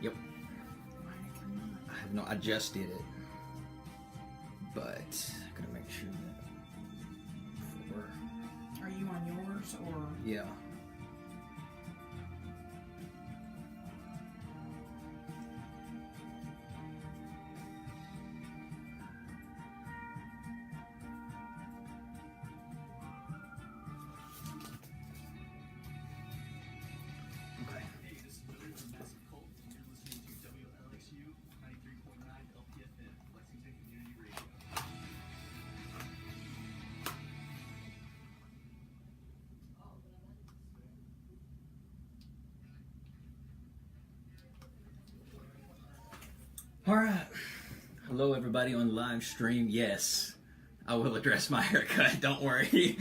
Yep. I have no. I just did it, but I'm gonna make sure that. Are you on yours or? Yeah. All right. Hello, everybody on live stream. Yes, I will address my haircut. Don't worry.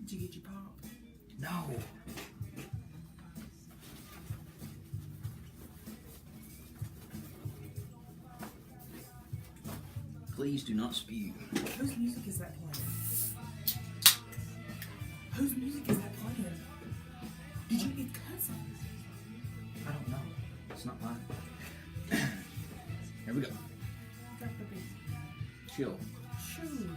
Did you get your pop? No. Please do not spew. Whose music is that playing? Whose music is that playing? Did you eat cousins? I don't know. It's not mine. Here we go. Drop the beat. Chill. Shoot.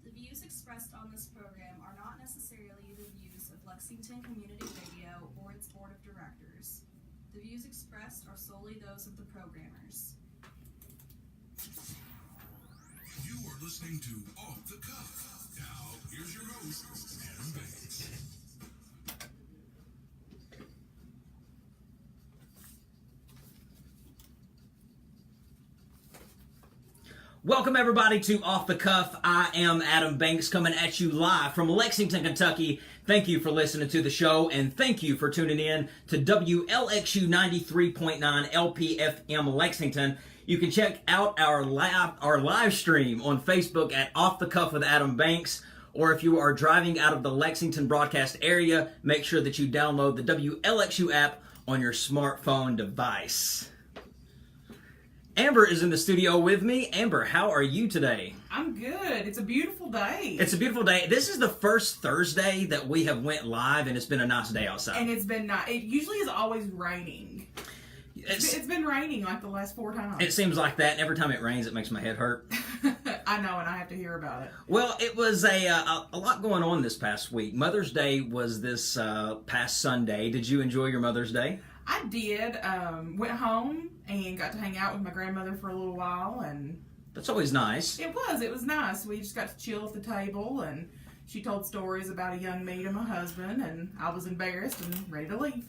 The views expressed on this program are not necessarily the views of Lexington Community Radio or its board of directors. The views expressed are solely those of the programmers. You are listening to Off the Cuff. Now, here's your host, Adam Banks. Welcome, everybody, to Off the Cuff. I am Adam Banks, coming at you live from Lexington, Kentucky. Thank you for listening to the show, and thank you for tuning in to WLXU 93.9 LPFM Lexington. You can check out our live stream on Facebook at Off the Cuff with Adam Banks, or if you are driving out of the Lexington broadcast area, make sure that you download the WLXU app on your smartphone device. Amber is in the studio with me. Amber, how are you today? I'm good. It's a beautiful day. It's a beautiful day. This is the first Thursday that we have went live, and it's been a nice day outside. And it's been nice. It usually is always raining. It's been raining like the last 4 times. It seems like that, and every time it rains, it makes my head hurt. I know, and I have to hear about it. Well, it was a lot going on this past week. Mother's Day was this past Sunday. Did you enjoy your Mother's Day? I did. Went home and got to hang out with my grandmother for a little while, and That's always nice. it was nice. We just got to chill at the table, and she told stories about a young me to my husband, and I was embarrassed and ready to leave.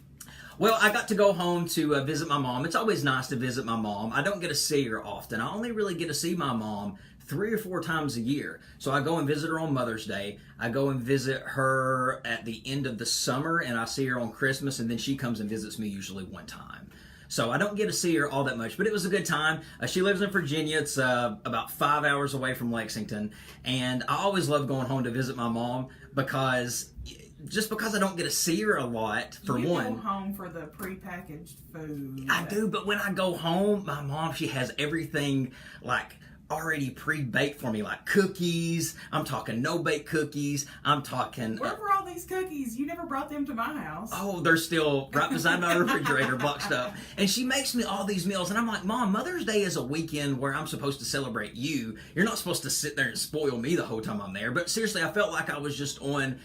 Well, I got to go home to visit my mom. It's always nice to visit my mom. I don't get to see her often. I only really get to see my mom 3 or 4 times a year. So I go and visit her on Mother's Day. I go and visit her at the end of the summer, and I see her on Christmas, and then she comes and visits me usually one time. So I don't get to see her all that much, but it was a good time. She lives in Virginia. It's about 5 hours away from Lexington, and I always love going home to visit my mom because I don't get to see her a lot, for you one. You go home for the prepackaged food. I do, but when I go home, my mom, she has everything like already pre-baked for me, like cookies. I'm talking no-bake cookies. I'm talking... Where were all these cookies? You never brought them to my house. Oh, they're still right beside my refrigerator, boxed up. And she makes me all these meals, and I'm like, Mom, Mother's Day is a weekend where I'm supposed to celebrate you. You're not supposed to sit there and spoil me the whole time I'm there. But seriously, I felt like I was just on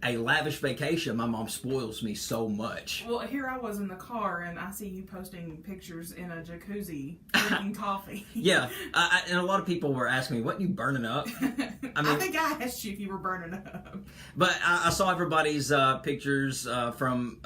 a lavish vacation. My mom spoils me so much. Well, here I was in the car, and I see you posting pictures in a jacuzzi drinking coffee. Yeah, and a lot of people were asking me, what, you burning up? I think I asked you if you were burning up. But I saw everybody's pictures from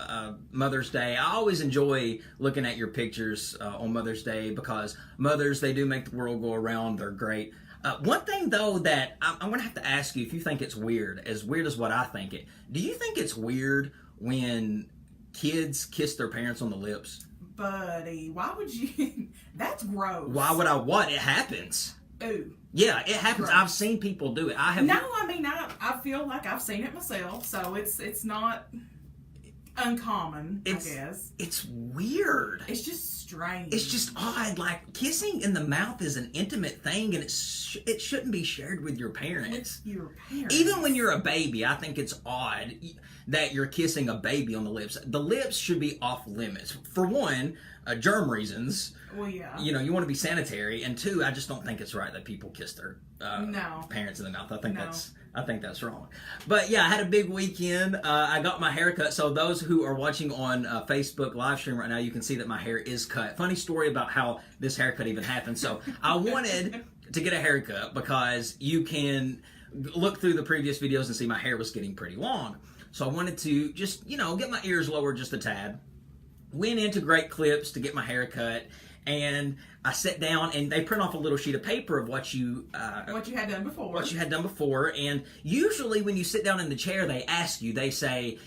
Mother's Day. I always enjoy looking at your pictures on Mother's Day because mothers, they do make the world go around. They're great. One thing, though, that I'm going to have to ask you if you think it's weird as what I think it. Do you think it's weird when kids kiss their parents on the lips? Buddy, why would you? That's gross. Why would I? What? It happens. Ooh. Yeah, it happens. Gross. I've seen people do it. I have. No, I mean, I feel like I've seen it myself, so it's not uncommon, I guess. It's weird. It's just strange. It's just odd. Like, kissing in the mouth is an intimate thing, and it shouldn't be shared with your parents. With your parents. Even when you're a baby, I think it's odd that you're kissing a baby on the lips. The lips should be off limits. For one, germ reasons. Well, yeah. You know, you want to be sanitary, and two, I just don't think it's right that people kiss their No. parents in the mouth. I think No. that's wrong. But yeah, I had a big weekend. I got my hair cut. So those who are watching on Facebook live stream right now, you can see that my hair is cut. Funny story about how this haircut even happened. So I wanted to get a haircut because you can look through the previous videos and see my hair was getting pretty long. So I wanted to just, get my ears lowered just a tad. Went into Great Clips to get my hair cut. And I sat down, and they print off a little sheet of paper of what you had done before. What you had done before. And usually when you sit down in the chair, they ask you, they say,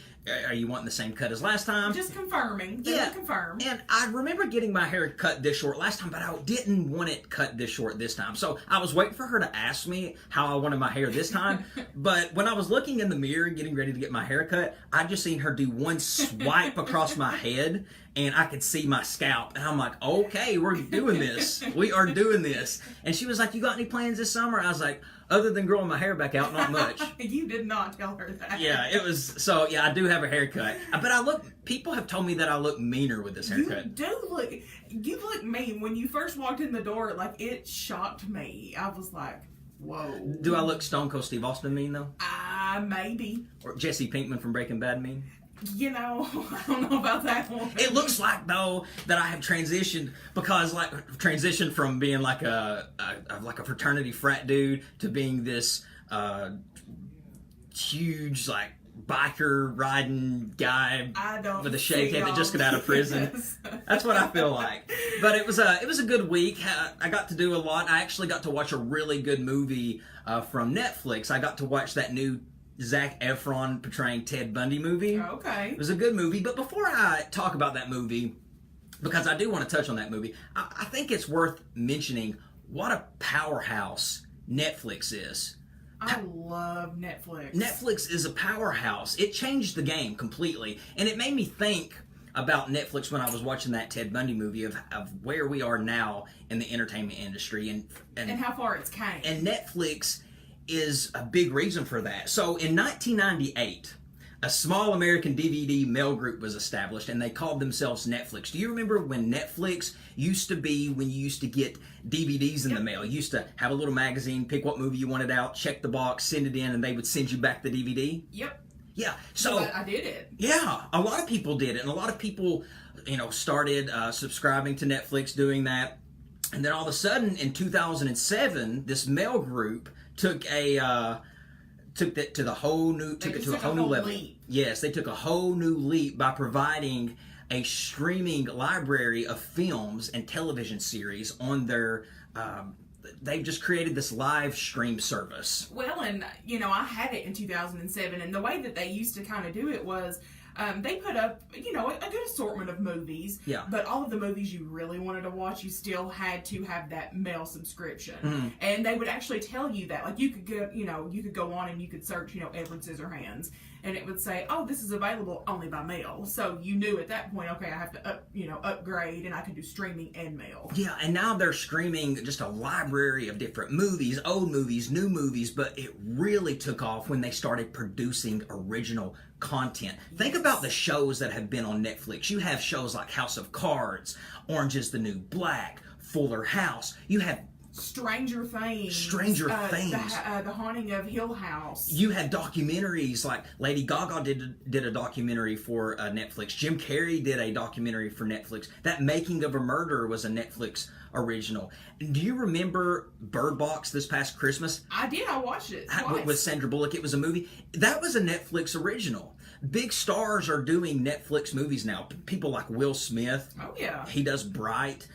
are you wanting the same cut as last time? Just confirming. They would confirm. And I remember getting my hair cut this short last time, but I didn't want it cut this short this time. So I was waiting for her to ask me how I wanted my hair this time. But when I was looking in the mirror getting ready to get my hair cut, I just seen her do one swipe across my head, and I could see my scalp. And I'm like, okay, we're doing this. We are doing this. And she was like, you got any plans this summer? I was like, other than growing my hair back out, not much. You did not tell her that. Yeah, it was, so yeah, I do have a haircut. But people have told me that I look meaner with this haircut. You look mean. When you first walked in the door, like, it shocked me. I was like, whoa. Do I look Stone Cold Steve Austin mean, though? Maybe. Or Jesse Pinkman from Breaking Bad mean? I don't know about that one. It looks like, though, that I have transitioned from being like a fraternity frat dude to being this huge, like, biker riding guy with a shaved head that just got out of prison. Yes. That's what I feel like. But it was a good week. I got to do a lot. I actually got to watch a really good movie from Netflix. I got to watch that new Zac Efron portraying Ted Bundy movie. Okay. It was a good movie. But before I talk about that movie, because I do want to touch on that movie, I think it's worth mentioning what a powerhouse Netflix is. I love Netflix. Netflix is a powerhouse. It changed the game completely. And it made me think about Netflix when I was watching that Ted Bundy movie of where we are now in the entertainment industry. And how far it's came. And Netflix is a big reason for that. So in 1998, a small American DVD mail group was established, and they called themselves Netflix. Do you remember when Netflix used to be when you used to get DVDs in the mail? You used to have a little magazine, pick what movie you wanted out, check the box, send it in, and they would send you back the DVD? Yep. Yeah. So I did it. Yeah, a lot of people did it, and a lot of people, started subscribing to Netflix, doing that. And then all of a sudden, in 2007, this mail group took it to a whole new level. Leap. Yes, they took a whole new leap by providing a streaming library of films and television series on their. They've just created this live stream service. Well, and I had it in 2007, and the way that they used to kind of do it was. They put up, a good assortment of movies. Yeah. But all of the movies you really wanted to watch, you still had to have that mail subscription. Mm-hmm. And they would actually tell you that. Like, you could go on and you could search, Edward Scissorhands. And it would say, oh, this is available only by mail. So you knew at that point, okay, I have to upgrade, and I can do streaming and mail. Yeah, and now they're streaming just a library of different movies, old movies, new movies, but it really took off when they started producing original content. Think about the shows that have been on Netflix. You have shows like House of Cards, Orange is the New Black, Fuller House. You have Stranger Things. The Haunting of Hill House. You had documentaries like Lady Gaga did a documentary for Netflix. Jim Carrey did a documentary for Netflix. That Making of a Murder was a Netflix original. Do you remember Bird Box this past Christmas? I did. I watched it twice. With Sandra Bullock. It was a movie. That was a Netflix original. Big stars are doing Netflix movies now. People like Will Smith. Oh, yeah. He does Bright.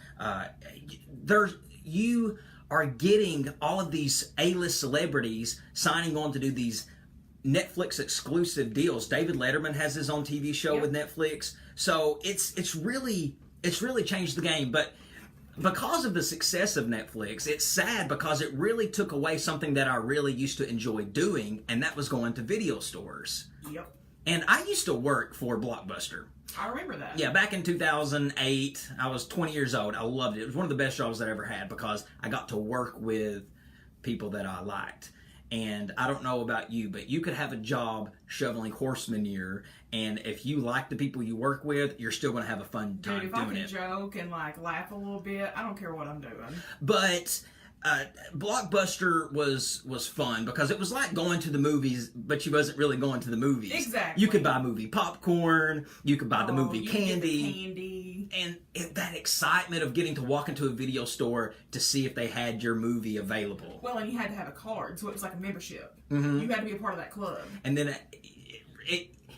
are getting all of these A-list celebrities signing on to do these Netflix exclusive deals. David Letterman has his own TV show with Netflix. So it's really changed the game. But because of the success of Netflix, it's sad because it really took away something that I really used to enjoy doing, and that was going to video stores. Yep. And I used to work for Blockbuster. I remember that. Yeah, back in 2008, I was 20 years old. I loved it. It was one of the best jobs I ever had because I got to work with people that I liked. And I don't know about you, but you could have a job shoveling horse manure, and if you like the people you work with, you're still going to have a fun time Dude, if doing I can it. joke and like laugh a little bit, I don't care what I'm doing. But Blockbuster was fun because it was like going to the movies, but you wasn't really going to the movies. Exactly. You could buy movie popcorn, you could buy the movie You can get the candy. candy. And that excitement of getting to walk into a video store to see if they had your movie available. Well, and you had to have a card, so it was like a membership. Mm-hmm. You had to be a part of that club. And then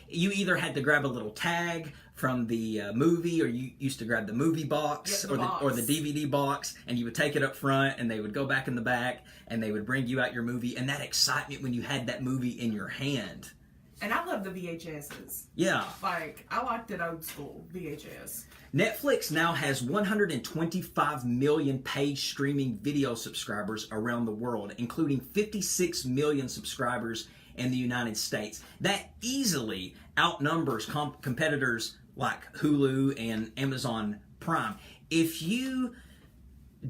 you either had to grab a little tag from the movie, or you used to grab the movie box, Yep, the or the DVD box, and you would take it up front, and they would go back in the back, and they would bring you out your movie, and that excitement when you had that movie in your hand. And I love the VHSs. Yeah. Like, I liked it old school, VHS. Netflix now has 125 million paid streaming video subscribers around the world, including 56 million subscribers in the United States. That easily outnumbers competitors like Hulu and Amazon Prime. If you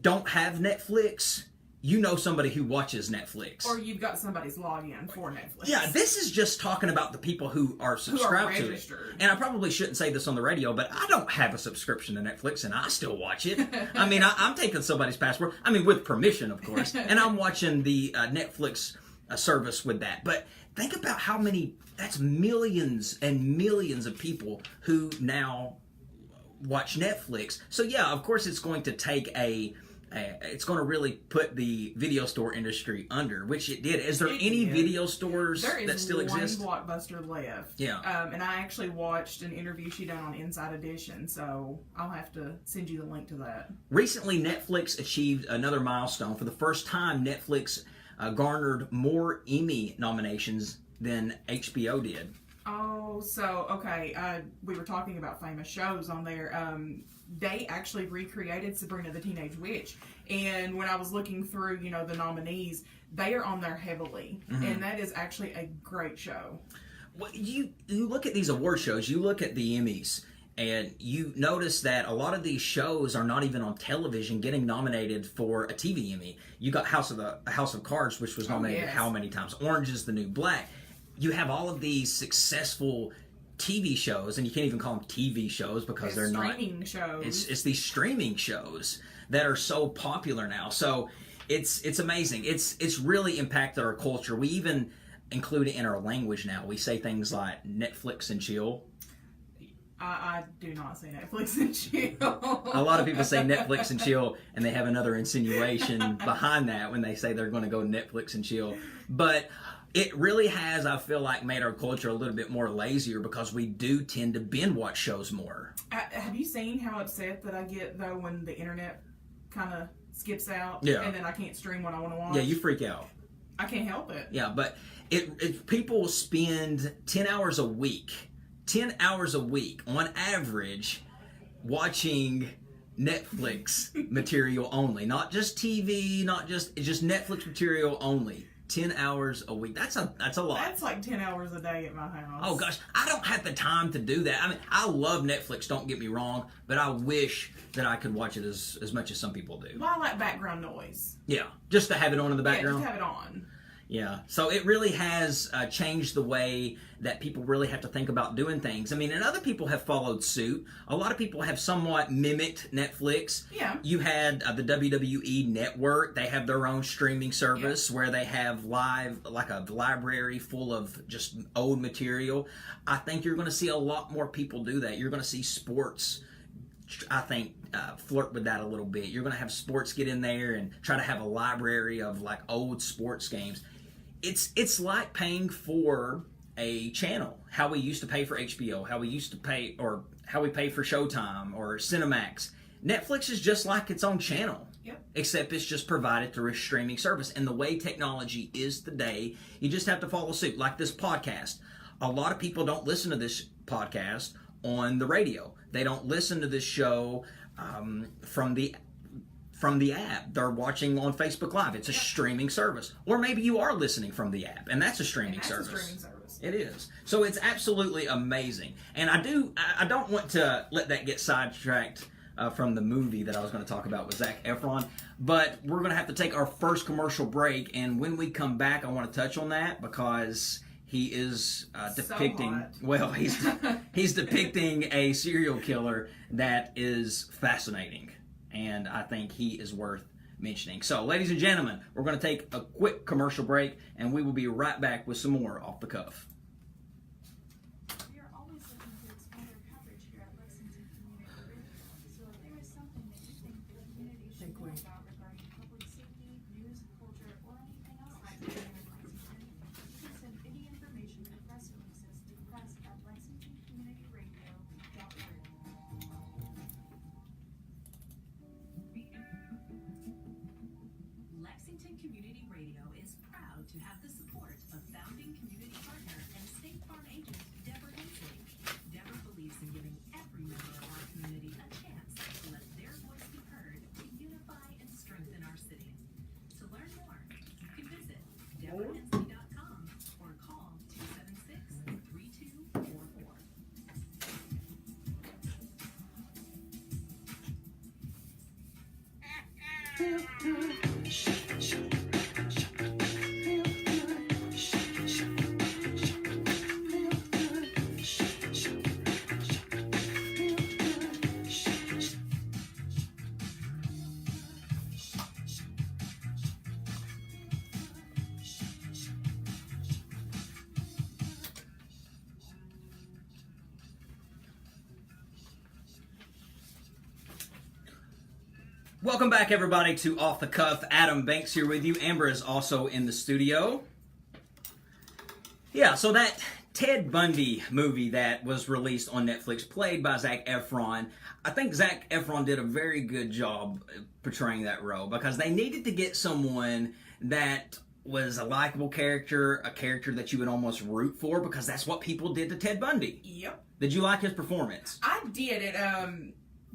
don't have Netflix, you know somebody who watches Netflix. Or you've got somebody's login for Netflix. Yeah, this is just talking about the people who are subscribed to it. registered. And I probably shouldn't say this on the radio, but I don't have a subscription to Netflix, and I still watch it. I mean, I'm taking somebody's password. I mean, with permission, of course. And I'm watching the Netflix service with that. But think about how many, that's millions and millions of people who now watch Netflix. So yeah, of course it's going to take it's going to really put the video store industry under, which it did. Is there any video stores that still exist? There is one Blockbuster left. Yeah. And I actually watched an interview she done on Inside Edition, so I'll have to send you the link to that. Recently, Netflix achieved another milestone. For the first time, Netflix garnered more Emmy nominations than HBO did. Oh, so, okay, we were talking about famous shows on there. They actually recreated Sabrina the Teenage Witch. And when I was looking through, the nominees, they are on there heavily. Mm-hmm. And that is actually a great show. Well, you look at these award shows, you look at the Emmys, and you notice that a lot of these shows are not even on television getting nominated for a TV Emmy. You got House of Cards, which was nominated how many times? Orange is the New Black. You have all of these successful TV shows, and you can't even call them TV shows because they're not streaming shows. It's these streaming shows that are so popular now. So it's amazing. It's really impacted our culture. We even include it in our language now. We say things like Netflix and chill. I do not say Netflix and chill. A lot of people say Netflix and chill, and they have another insinuation behind that when they say they're going to go Netflix and chill. But it really has, I feel like, made our culture a little bit more lazier because we do tend to binge watch shows more. Have you seen how upset that I get, though, when the internet kind of skips out? Yeah. And then I can't stream what I want to watch? Yeah, you freak out. I can't help it. Yeah, but people spend 10 hours a week on average watching Netflix material only. Not just TV, just Netflix material only. 10 hours a week. That's a lot. That's like 10 hours a day at my house. Oh gosh, I don't have the time to do that. I mean, I love Netflix, don't get me wrong, but I wish that I could watch it as much as some people do. Well, I like background noise. Yeah, just to have it on in the background. Yeah, just have it on. Yeah, so it really has changed the way that people really have to think about doing things. I mean, and other people have followed suit. A lot of people have somewhat mimicked Netflix. Yeah. You had the WWE Network. They have their own streaming service where they have like a library full of just old material. I think you're going to see a lot more people do that. You're going to see sports, I think, flirt with that a little bit. You're going to have sports get in there and try to have a library of like old sports games. It's like paying for a channel. How we used to pay for HBO, how we used to pay, or how we pay for Showtime or Cinemax. Netflix is just like its own channel. Yep. Except it's just provided through a streaming service. And the way technology is today, you just have to follow suit. Like this podcast. A lot of people don't listen to this podcast on the radio. They don't listen to this show from the app. They're watching on Facebook Live. It's a streaming service. Or maybe you are listening from the app, and that's a streaming service. It is. So it's absolutely amazing. And I don't want to let that get sidetracked from the movie that I was going to talk about with Zac Efron. But we're going to have to take our first commercial break. And when we come back, I want to touch on that because he is depicting, he's depicting a serial killer that is fascinating. And I think he is worth mentioning. So, ladies and gentlemen, we're going to take a quick commercial break, and we will be right back with some more Off the Cuff. We are always looking to expand our coverage here at Lexington Community Radio. So if there is something that you think the community should know about regarding public safety, news, culture, or anything else happening in Lexington, you can send any information or press releases to press@lexingtoncommunityradio.org. Lexington Community Radio is proud to have the support of founding community partner and State Farm agent Deborah Hensley. Deborah believes in giving every member of our community a chance to let their voice be heard to unify and strengthen our city. To learn more, you can visit deborahhensley.com or call 276-3244. Welcome back, everybody, to Off the Cuff. Adam Banks here with you. Amber is also in the studio. Yeah, so that Ted Bundy movie that was released on Netflix, played by Zac Efron, I think Zac Efron did a very good job portraying that role because they needed to get someone that was a likable character, a character that you would almost root for because that's what people did to Ted Bundy. Yep. Did you like his performance? I did it.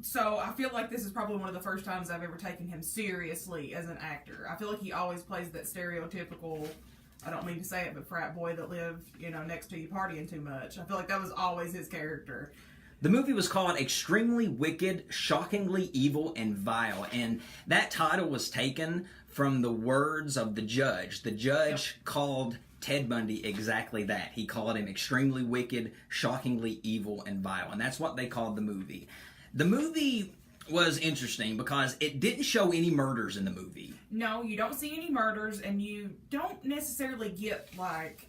So I feel like this is probably one of the first times I've ever taken him seriously as an actor. I feel like he always plays that stereotypical, I don't mean to say it, but frat boy that lived, next to you partying too much. I feel like that was always his character. The movie was called Extremely Wicked, Shockingly Evil, and Vile. And that title was taken from the words of the judge. The judge called Ted Bundy exactly that. He called him extremely wicked, shockingly evil, and vile. And that's what they called the movie. The movie was interesting because it didn't show any murders in the movie. No, you don't see any murders, and you don't necessarily get, like,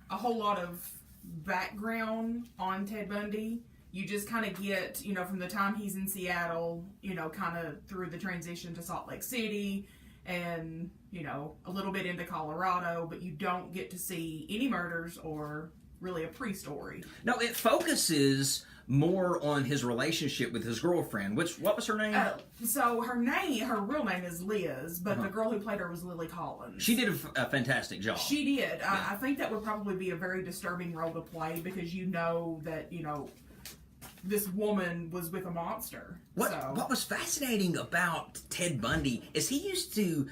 a whole lot of background on Ted Bundy. You just kind of get, from the time he's in Seattle, kind of through the transition to Salt Lake City and, a little bit into Colorado, but you don't get to see any murders or really a pre-story. No, it focuses more on his relationship with his girlfriend. What was her name? So her real name is Liz, but the girl who played her was Lily Collins. She did a fantastic job. She did. Yeah. I think that would probably be a very disturbing role to play because that, this woman was with a monster. What was fascinating about Ted Bundy is he used to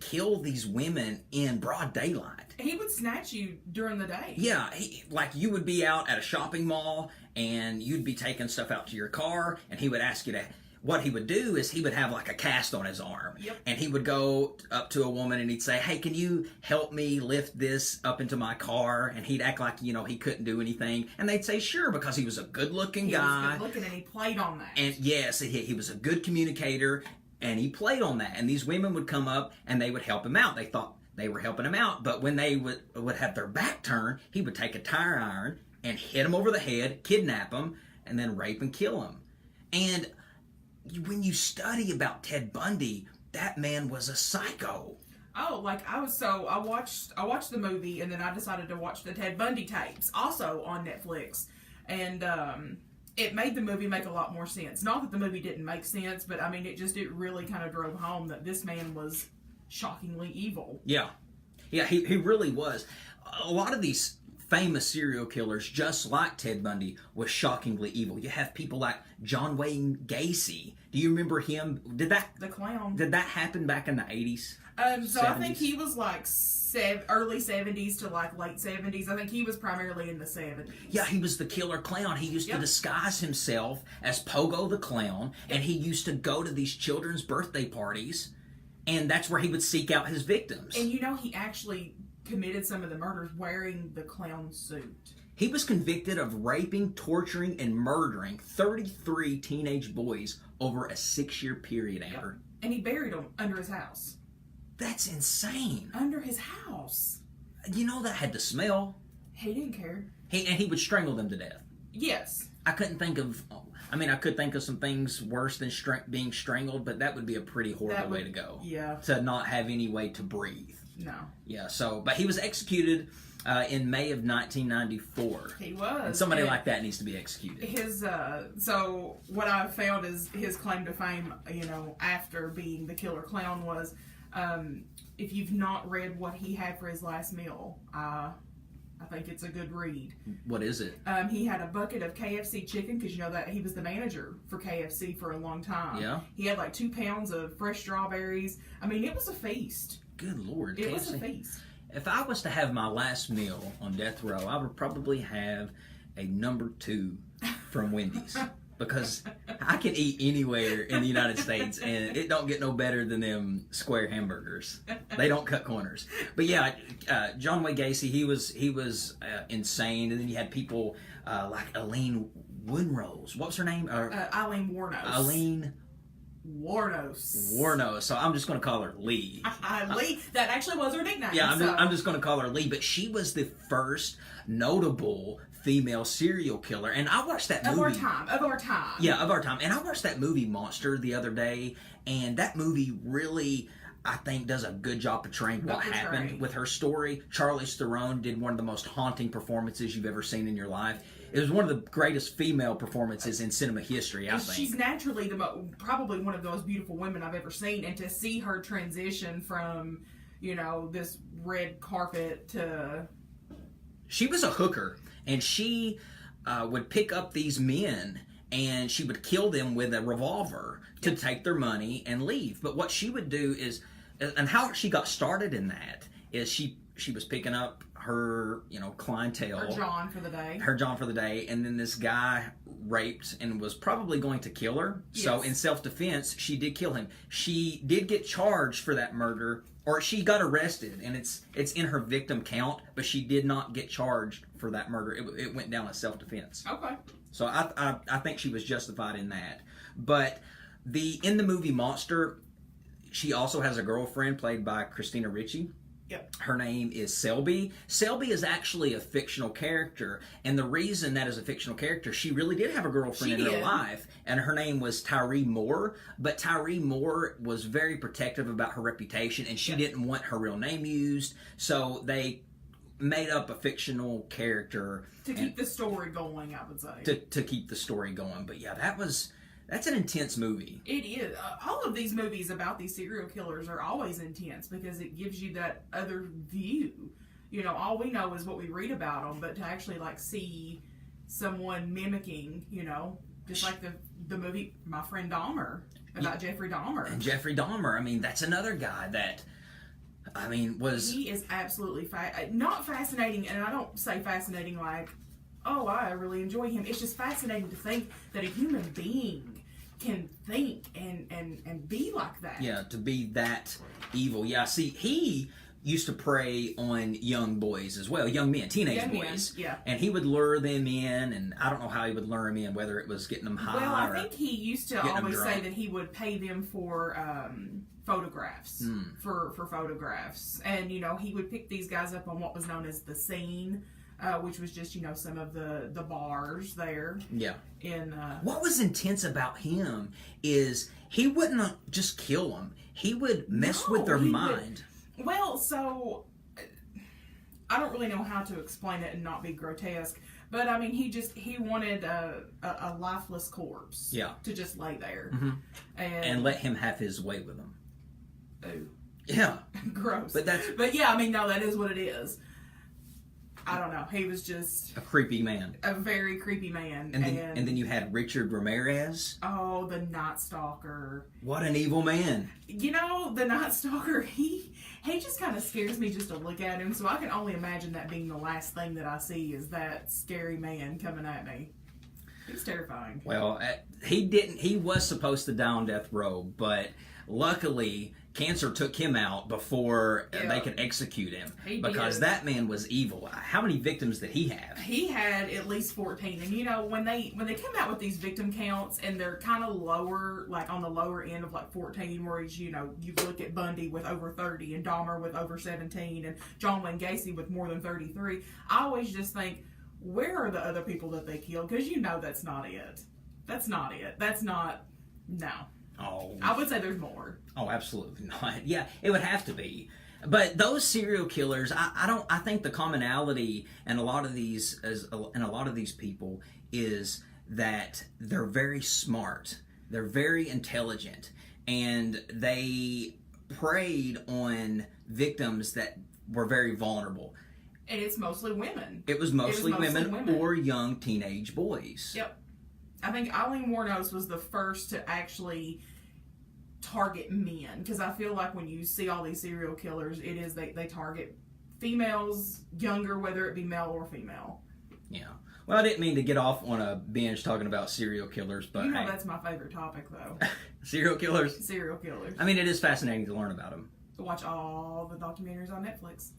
kill these women in broad daylight. He would snatch you during the day. Yeah, you would be out at a shopping mall and you'd be taking stuff out to your car, and he would ask you to. What he would do is he would have like a cast on his arm, and he would go up to a woman and he'd say, "Hey, can you help me lift this up into my car?" And he'd act like he couldn't do anything, and they'd say sure because he was a good-looking guy. He was good-looking, and he played on that. And yes, he was a good communicator. And he played on that. And these women would come up and they would help him out. They thought they were helping him out. But when they would have their back turned, he would take a tire iron and hit them over the head, kidnap them, and then rape and kill them. And when you study about Ted Bundy, that man was a psycho. Oh, I watched the movie, and then I decided to watch the Ted Bundy tapes, also on Netflix. And it made the movie make a lot more sense. Not that the movie didn't make sense, but I mean, it really kind of drove home that this man was shockingly evil. Yeah. Yeah, he really was. A lot of these famous serial killers, just like Ted Bundy, was shockingly evil. You have people like John Wayne Gacy. Do you remember him? The clown. Did that happen back in the 80s? So 70s? I think he was like early 70s to like late 70s. I think he was primarily in the 70s. Yeah, he was the killer clown. He used to disguise himself as Pogo the Clown, and he used to go to these children's birthday parties, and that's where he would seek out his victims. And he actually committed some of the murders wearing the clown suit. He was convicted of raping, torturing, and murdering 33 teenage boys over a 6-year period, Amber. Yep. And he buried them under his house. That's insane. Under his house. You know that had to smell. He didn't care. And he would strangle them to death. Yes. I couldn't think of... I mean, I could think of some things worse than being strangled, but that would be a pretty horrible way to go. Yeah. To not have any way to breathe. No. Yeah, but he was executed in May of 1994. He was. And somebody like that needs to be executed. So what I found is his claim to fame, after being the killer clown was, if you've not read what he had for his last meal, I think it's a good read. What is it? He had a bucket of KFC chicken, because you know that he was the manager for KFC for a long time. Yeah. He had like 2 pounds of fresh strawberries. I mean, it was a feast. Good Lord. It was a feast. If I was to have my last meal on death row, I would probably have a number 2 from Wendy's. Because I can eat anywhere in the United States, and it don't get no better than them square hamburgers. They don't cut corners. But yeah, John Wayne Gacy, he was insane. And then you had people like Eileen Wuornos. What was her name? Eileen Wuornos. Eileen Wuornos. So I'm just going to call her Lee. Lee. That actually was her nickname. Yeah, I'm just going to call her Lee. But she was the first notable female serial killer, and I watched that movie of our time. Yeah, of our time. And I watched that movie Monster the other day, and that movie really, I think, does a good job portraying what happened with her story. Charlize Theron did one of the most haunting performances you've ever seen in your life. It was one of the greatest female performances in cinema history, I think. She's naturally probably one of the most beautiful women I've ever seen, and to see her transition from, this red carpet to... She was a hooker, and she would pick up these men, and she would kill them with a revolver to take their money and leave. But what she would do is, and how she got started in that, is she was picking up her, clientele. Her John for the day. And then this guy raped and was probably going to kill her. Yes. So in self-defense, she did kill him. She did get charged for that murder, or she got arrested, and it's in her victim count, but she did not get charged for that murder. It went down as self-defense. Okay. So I think she was justified in that. But in the movie Monster, she also has a girlfriend played by Christina Ricci. Yep. Her name is Selby. Selby is actually a fictional character, and the reason that is a fictional character, she really did have a girlfriend in real life, and her name was Tyree Moore, but Tyree Moore was very protective about her reputation, and she didn't want her real name used, so they made up a fictional character. To keep the story going, I would say. To keep the story going, but yeah, that's an intense movie. It is. All of these movies about these serial killers are always intense because it gives you that other view. All we know is what we read about them, but to actually see someone mimicking, just like the movie My Friend Dahmer about Jeffrey Dahmer. And Jeffrey Dahmer, that's another guy that, was... He is absolutely not fascinating, and I don't say fascinating like, oh, I really enjoy him. It's just fascinating to think that a human being can think and be like that. Yeah, to be that evil. Yeah, see, he used to prey on young boys as well, young men, teenage boys. Yeah. And he would lure them in, and I don't know how he would lure them in, whether it was getting them high Well, I think he used to always say drunk. that he would pay them for photographs, for photographs. And, he would pick these guys up on what was known as the scene, which was just, some of the bars there. Yeah. What was intense about him is he wouldn't just kill them. He would mess with their mind. Well, so I don't really know how to explain it and not be grotesque. But I mean, he wanted a lifeless corpse. Yeah. To just lay there. Mm-hmm. And let him have his way with them. Ooh. Yeah. Gross. But But yeah, I mean, no, that is what it is. I don't know. He was just a creepy man. a very creepy man. And then you had Richard Ramirez. Oh, the Night Stalker. What an evil man. You know, the Night Stalker, he just kind of scares me just to look at him. So I can only imagine that being the last thing that I see is that scary man coming at me. He's terrifying. Well, he was supposed to die on death row, but luckily cancer took him out before they could execute him. Because that man was evil. How many victims did he have? He had at least 14. And you know, when they come out with these victim counts and they're kind of lower, like on the lower end of like 14, whereas, you know, you look at Bundy with over 30 and Dahmer with over 17 and John Wayne Gacy with more than 33, I always just think, where are the other people that they killed? Because you know that's not it. That's not it. That's not, no. Oh, I would say there's more. Oh, absolutely not. Yeah, it would have to be. But those serial killers, I think the commonality in a lot of these people is that they're very smart, they're very intelligent, and they preyed on victims that were very vulnerable. And it's mostly women. It was mostly women or young teenage boys. Yep. I think Eileen Wuornos was the first to actually target men, because I feel like when you see all these serial killers, it is they target females, younger, whether it be male or female. Yeah. Well, I didn't mean to get off on a binge talking about serial killers, but you know that's my favorite topic, though. Serial killers? Serial killers. I mean, it is fascinating to learn about them. To watch all the documentaries on Netflix.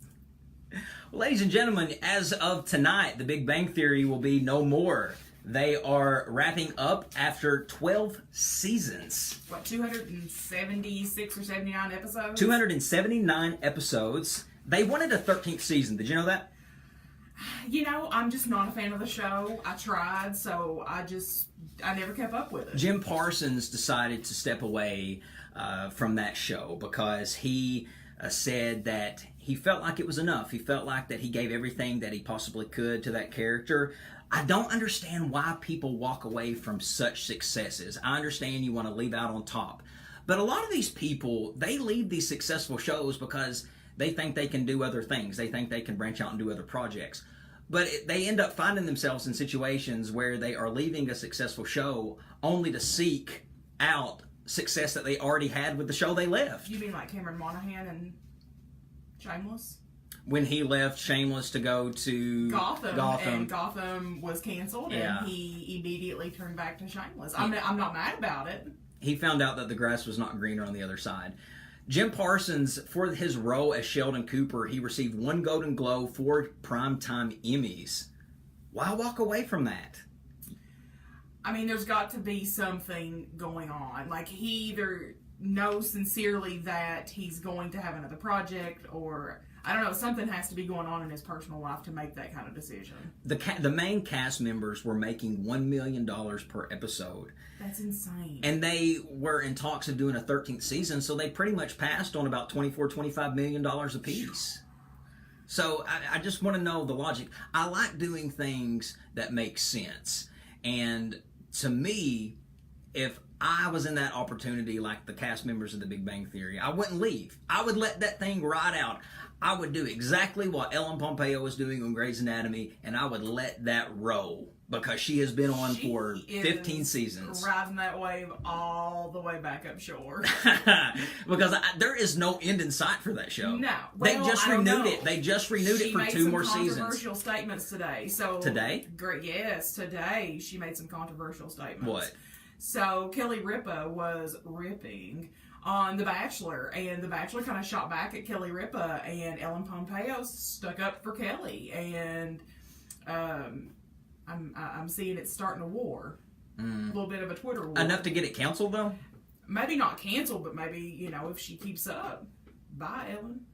Well, ladies and gentlemen, as of tonight, The Big Bang Theory will be no more. They are wrapping up after 12 seasons. What, 276 or 79 episodes? 279 episodes. They wanted a 13th season. Did you know that? You know, I'm just not a fan of the show. I tried, so I never kept up with it. Jim Parsons decided to step away from that show because he said that he felt like it was enough. He felt like that he gave everything that he possibly could to that character. I don't understand why people walk away from such successes. I understand you want to leave out on top. But a lot of these people, they leave these successful shows because they think they can do other things. They think they can branch out and do other projects. But they end up finding themselves in situations where they are leaving a successful show only to seek out success that they already had with the show they left. You mean like Cameron Monaghan and Shameless? When he left Shameless to go to Gotham. And Gotham was canceled, and he immediately turned back to Shameless. I'm not mad about it. He found out that the grass was not greener on the other side. Jim Parsons, for his role as Sheldon Cooper, he received 1 Golden Globe, 4 Primetime Emmys. Why walk away from that? I mean, there's got to be something going on. Like, he either knows sincerely that he's going to have another project, or I don't know, something has to be going on in his personal life to make that kind of decision. The main cast members were making $1 million per episode. That's insane. And they were in talks of doing a 13th season, so they pretty much passed on about $24-25 million apiece. So I just want to know the logic. I like doing things that make sense. And to me, if I was in that opportunity like the cast members of The Big Bang Theory, I wouldn't leave. I would let that thing ride out. I would do exactly what Ellen Pompeo was doing on Grey's Anatomy, and I would let that roll because she has been on for 15 seasons. Riding that wave all the way back up shore. Because there is no end in sight for that show. No. They just renewed it. They just renewed it for 2 more seasons. She made some controversial statements today. Today? Great. Yes, today she made some controversial statements. What? So Kelly Ripa was ripping on The Bachelor, and The Bachelor kind of shot back at Kelly Ripa, and Ellen Pompeo stuck up for Kelly, and I'm seeing it starting a war, a little bit of a Twitter war. Enough to get it canceled, though? Maybe not canceled, but maybe, you know, if she keeps up. Bye, Ellen.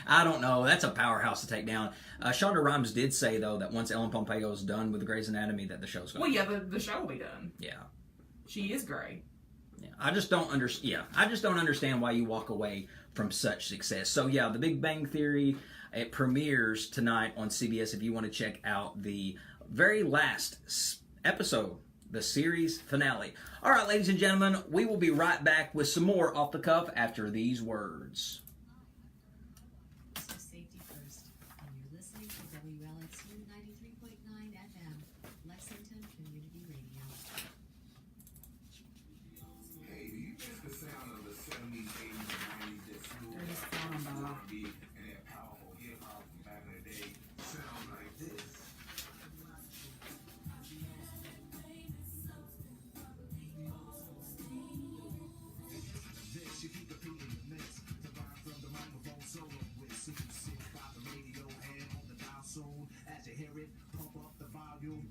I don't know. That's a powerhouse to take down. Shonda Rhimes did say, though, that once Ellen Pompeo is done with Grey's Anatomy, that the show's going to the show will be done. Yeah. She is Grey. Yeah. I just don't understand why you walk away from such success. So yeah, The Big Bang Theory, it premieres tonight on CBS if you want to check out the very last episode, the series finale. All right, ladies and gentlemen, we will be right back with some more Off the Cuff after these words. So safety first, and you're listening to WLXU 93.9 FM, Lexington Community Radio. Hey, do you miss the sound of the 70s, 80s, and 90s that smooth They're just like flying by. R&B and that powerful hip hop from back in the day? Sound like this. This you keep repeating the mix. The vibe from the microphone solo with super sick by the radio and on the dial soon. As you hear it, pump up the volume.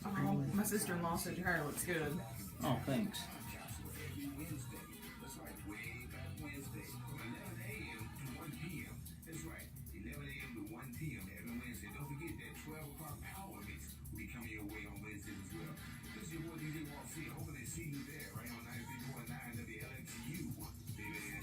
Oh, my sister-in-law said your hair looks good. Oh, thanks. Every Wednesday. That's right, way back Wednesday. From 11 a.m. to 1 p.m. That's right, 11 a.m. to 1 p.m. every Wednesday. Don't forget that 12 o'clock power mix will be coming your way on Wednesdays as well. This is your boy DJ Walfie. Hopefully see you there, right on 93.9 WLXU, baby.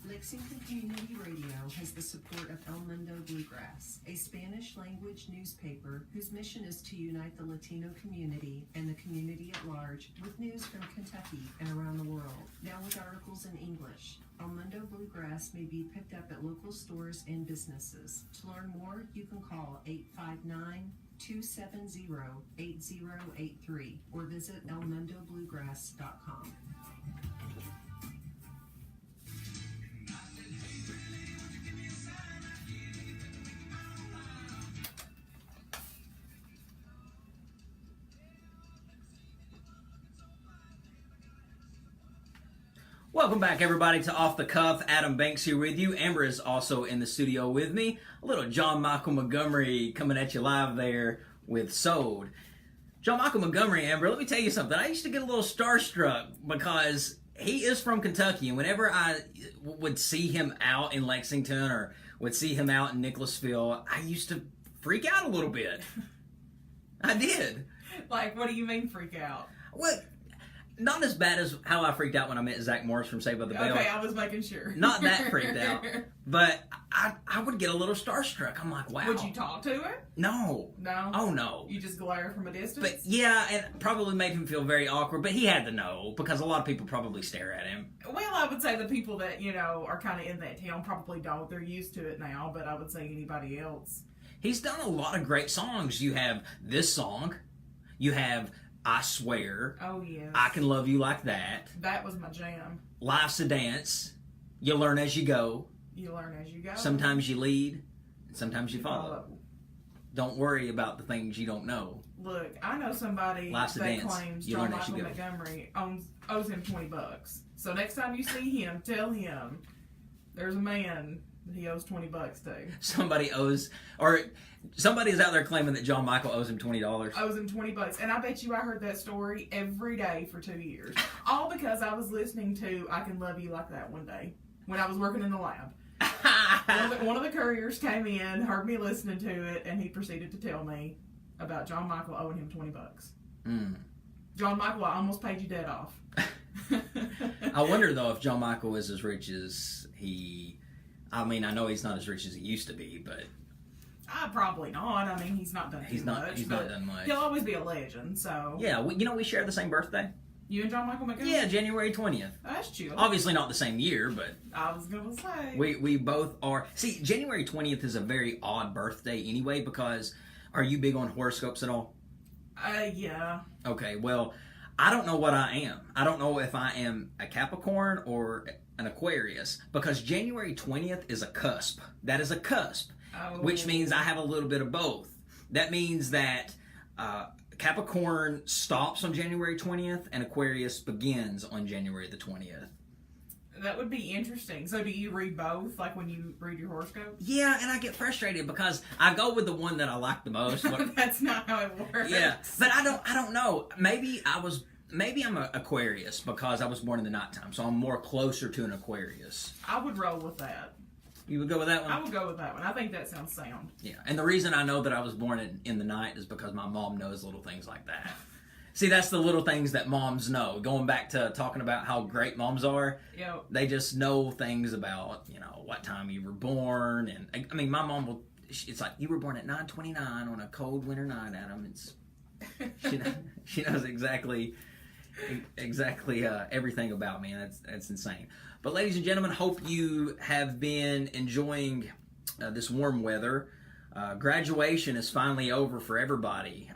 Lexington Community Radio has the support of El Mundo Bluegrass, a Spanish-language newspaper whose mission is to unite the Latino community and the community at large with news from Kentucky and around the world, now with articles in English. El Mundo Bluegrass may be picked up at local stores and businesses. To learn more, you can call 859-270-8083 or visit elmundobluegrass.com. Welcome back, everybody, to Off the Cuff. Adam Banks here with you. Amber is also in the studio with me. A little John Michael Montgomery coming at you live there with Sold. John Michael Montgomery, Amber, let me tell you something. I used to get a little starstruck because he is from Kentucky, and whenever I would see him out in Lexington or would see him out in Nicholasville, I used to freak out a little bit. I did. Like, what do you mean freak out? Well, not as bad as how I freaked out when I met Zach Morris from Saved by the Bell. Okay, I was making sure. Not that freaked out. But I would get a little starstruck. I'm like, wow. Would you talk to him? No. No? Oh, no. You just glare from a distance? But yeah, and probably made him feel very awkward, but he had to know because a lot of people probably stare at him. Well, I would say the people that, you know, are kind of in that town probably don't. They're used to it now, but I would say anybody else. He's done a lot of great songs. You have this song. You have I Swear. Oh, yes. I Can Love You Like That. That was my jam. Life's a Dance. You Learn As You Go. You learn as you go. Sometimes you lead, and sometimes you follow. Follow. Don't worry about the things you don't know. Look, I know somebody Life's a that dance. claims You John learn as you Michael go. Montgomery owes him $20. So next time you see him, tell him there's a man that he owes $20 to. Somebody's out there claiming that John Michael owes him $20. Owes him $20, and I bet you I heard that story every day for 2 years, all because I was listening to "I Can Love You Like That" one day when I was working in the lab. One of the couriers came in, heard me listening to it, and he proceeded to tell me about John Michael owing him $20. John Michael, I almost paid you debt off. I wonder though if John Michael is as rich as he. I mean, I know he's not as rich as he used to be, but Probably not. I mean, he's not done too much. He's not done much. He'll always be a legend. So Yeah, we share the same birthday. you and John Michael Montgomery? Yeah, January 20th. That's chill. Obviously not the same year, but I was gonna say. we both are. See, January 20th is a very odd birthday anyway because are you big on horoscopes at all? Yeah. Okay, well, I don't know what I am. I don't know if I am a Capricorn or an Aquarius because January 20th is a cusp. That is a cusp, which means I have a little bit of both. That means that Capricorn stops on January 20th and Aquarius begins on January the 20th. That would be interesting. So do you read both, like when you read your horoscope? Yeah, and I get frustrated because I go with the one that I like the most. That's not how it works. Yeah, but I don't know. Maybe I'm an Aquarius because I was born in the nighttime, so I'm more closer to an Aquarius. I would roll with that. You would go with that one? I would go with that one. I think that sounds sound. Yeah, and the reason I know that I was born in the night is because my mom knows little things like that. See, that's the little things that moms know. Going back to talking about how great moms are, Yep. they just know things about, what time you were born. And I mean, my mom will, it's like, you were born at 9:29 on a cold winter night, Adam. She knows exactly everything about me. That's insane. But ladies and gentlemen, hope you have been enjoying this warm weather. Graduation is finally over for everybody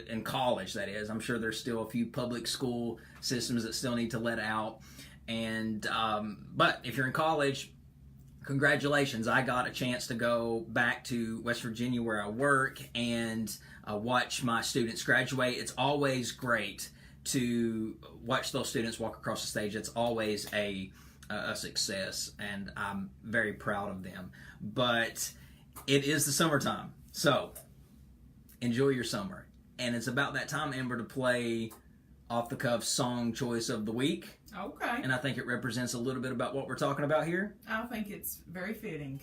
in college, that is. I'm sure there's still a few public school systems that still need to let out. And but if you're in college, congratulations. I got a chance to go back to West Virginia where I work and watch my students graduate. It's always great to watch those students walk across the stage. It's always a success, and I'm very proud of them. But it is the summertime, so enjoy your summer. And it's about that time, Amber, to play Off the Cuff Song Choice of the Week. Okay. And I think it represents a little bit about what we're talking about here. I think it's very fitting.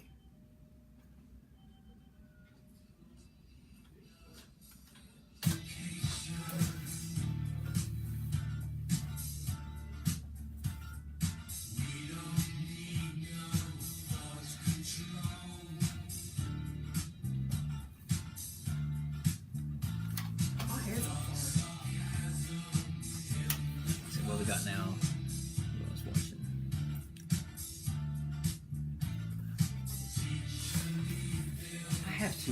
My hair's on fire. Let's see what we got now. What I was watching. I have to.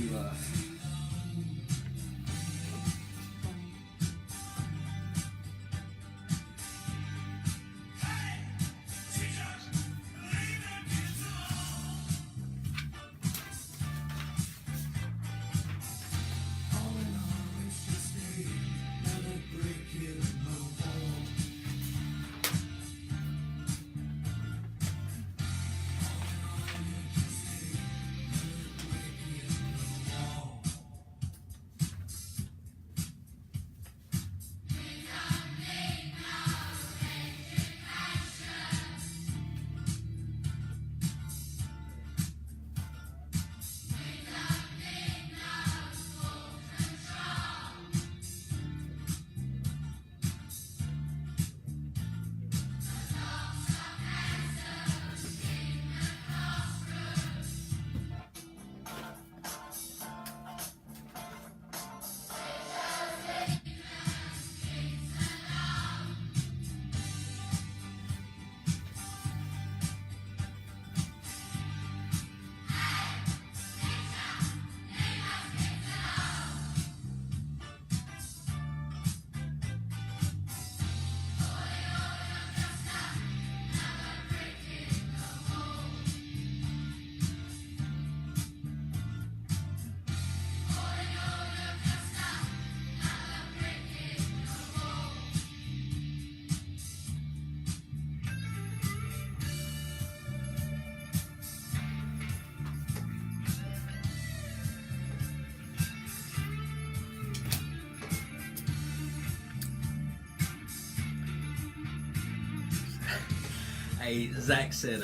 Zach said,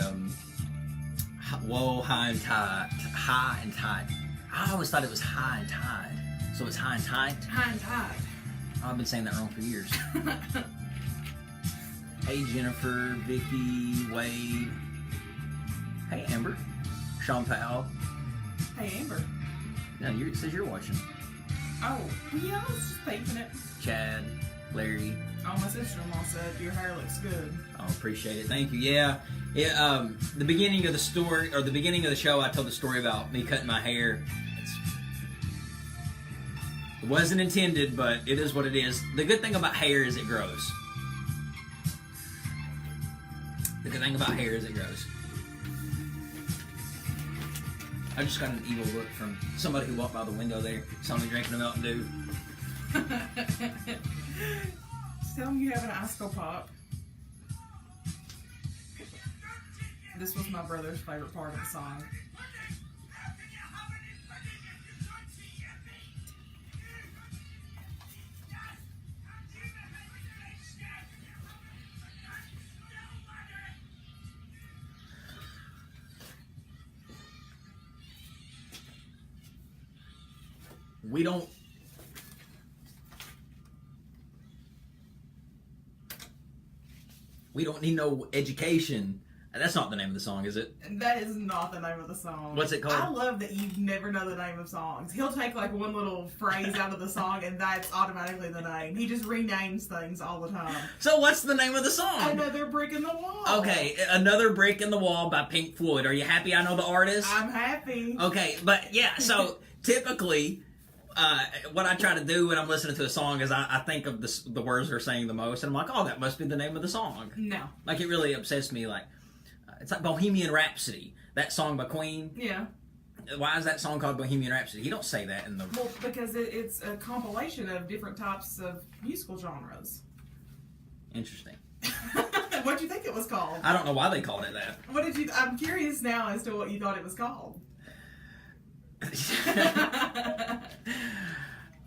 whoa, high and tight. High and tight. I always thought it was high and tight. So it's high and tight? High and tight. Oh, I've been saying that wrong for years. Hey, Jennifer, Vicky, Wade. Hey, Amber. Sean Powell. Hey, Amber. No, it says you're watching. Oh, yeah, I was just thinking it. Chad, Larry. Oh, my sister-in-law said your hair looks good. I appreciate it. Thank you. Yeah. The beginning of the story, or the beginning of the show, I told the story about me cutting my hair. It wasn't intended, but it is what it is. The good thing about hair is it grows. The good thing about hair is it grows. I just got an evil look from somebody who walked by the window there, saw me drinking a Mountain Dew. Just tell them you have an icicle pop. This was my brother's favorite part of the song. We don't need no education. That's not the name of the song, is it? That is not the name of the song. What's it called? I love that you never know the name of songs. He'll take like one little phrase out of the song and that's automatically the name. He just renames things all the time. So what's the name of the song? Another Brick in the Wall. Okay, Another Brick in the Wall by Pink Floyd. Are you happy I know the artist? I'm happy. Okay, but yeah, so typically, what I try to do when I'm listening to a song is I think of the words they're saying the most, and I'm like, oh, that must be the name of the song. No. Like, it really upsets me. Like, it's like Bohemian Rhapsody, that song by Queen. Yeah. Why is that song called Bohemian Rhapsody? You don't say that in the... Well, because it's a compilation of different types of musical genres. Interesting. What'd you think it was called? I don't know why they called it that. What did you... I'm curious now as to what you thought it was called.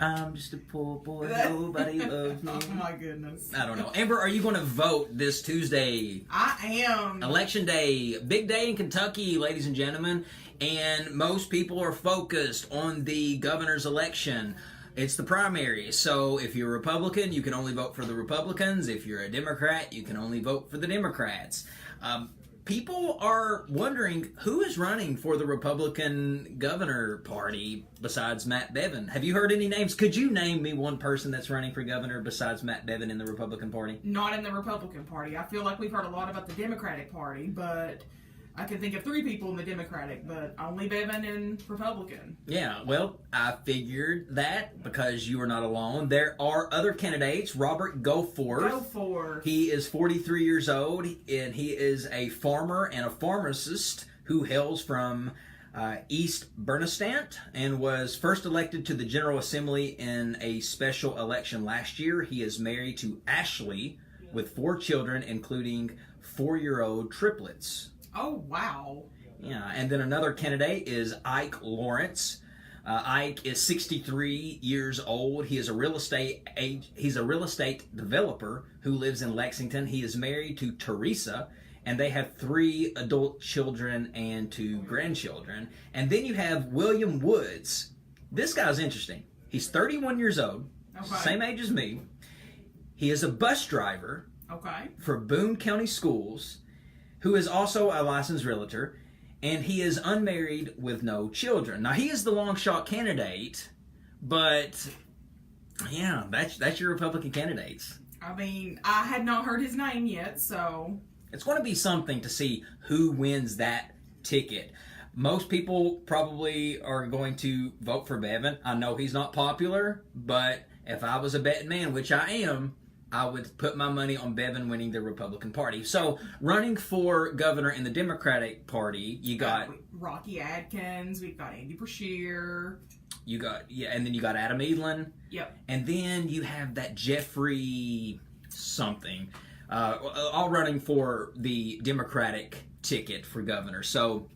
I'm just a poor boy, nobody loves me. Oh my goodness. I don't know. Amber, are you going to vote this Tuesday? I am. Election day. Big day in Kentucky, ladies and gentlemen. And most people are focused on the governor's election. It's the primary. So if you're a Republican, you can only vote for the Republicans. If you're a Democrat, you can only vote for the Democrats. People are wondering who is running for the Republican governor party besides Matt Bevin. Have you heard any names? Could you name me one person that's running for governor besides Matt Bevin in the Republican Party? Not in the Republican Party. I feel like we've heard a lot about the Democratic Party, but I can think of 3 people in the Democratic, but only Bevin and Republican. Yeah, well, I figured that because you are not alone. There are other candidates. Robert Goforth. He is 43 years old, and he is a farmer and a pharmacist who hails from East Bernstein and was first elected to the General Assembly in a special election last year. He is married to Ashley with 4 children, including 4-year-old triplets. Oh, wow. Yeah, and then another candidate is Ike Lawrence. Ike is 63 years old. He's a real estate developer who lives in Lexington. He is married to Teresa, and they have 3 adult children and 2 grandchildren. And then you have William Woods. This guy's interesting. He's 31 years old, same age as me. He is a bus driver for Boone County Schools, who is also a licensed realtor, and he is unmarried with no children. Now, he is the long shot candidate, but yeah, that's your Republican candidates. I mean, I had not heard his name yet, so... It's going to be something to see who wins that ticket. Most people probably are going to vote for Bevin. I know he's not popular, but if I was a betting man, which I am, I would put my money on Bevin winning the Republican Party. So, running for governor in the Democratic Party, you got... Rocky Adkins, we've got Andy Brashear. And then you got Adam Edlin. Yep. And then you have that Jeffrey something, all running for the Democratic ticket for governor. So,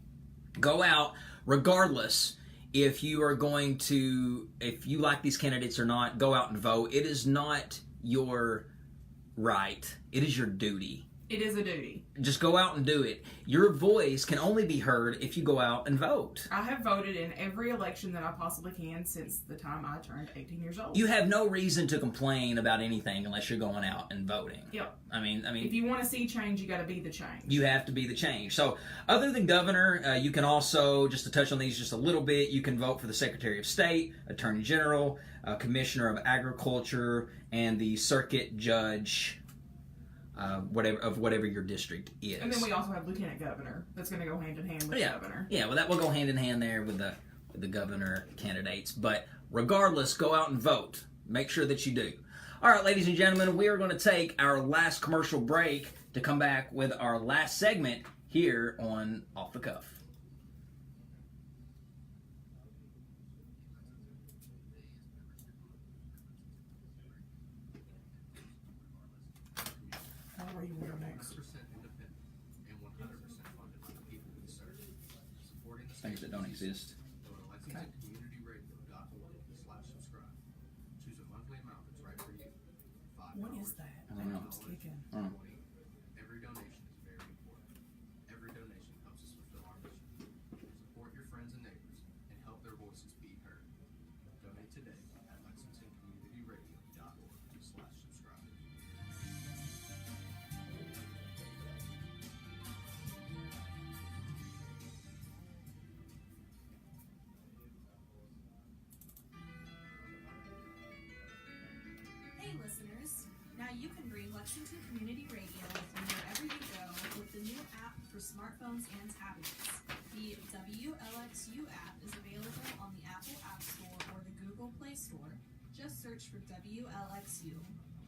go out, regardless if you like these candidates or not, go out and vote. It is not your right. It is your duty. It is a duty. Just go out and do it. Your voice can only be heard if you go out and vote. I have voted in every election that I possibly can since the time I turned 18 years old. You have no reason to complain about anything unless you're going out and voting. Yep. I mean, if you want to see change, you got to be the change. You have to be the change. So, other than governor, you can also, just to touch on these just a little bit, you can vote for the Secretary of State, Attorney General, Commissioner of Agriculture, and the Circuit Judge, whatever your district is. And then we also have Lieutenant Governor. That's going to go hand in hand with Governor. Yeah, well, that will go hand in hand there with the governor candidates. But regardless, go out and vote. Make sure that you do. All right, ladies and gentlemen, we are going to take our last commercial break to come back with our last segment here on Off the Cuff. Where you want to go next? 100% independent and 100% funded by things that don't exist. Go to LexingtonCommunityRadio.org/subscribe. Choose a monthly amount that's right for you. $5. What is that? I don't know. That keeps kicking. Every donation is very important. Every donation helps us fulfill our mission. Support your friends and neighbors and help their voices be heard. Donate today at LexingtonCommunityRadio.org/subscribe. Hey listeners, now you can bring Lexington Community Radio with you wherever you go with the new app for smartphones and tablets. The WLXU app is available on the Apple App Store or the Google Play Store. Just search for WLXU.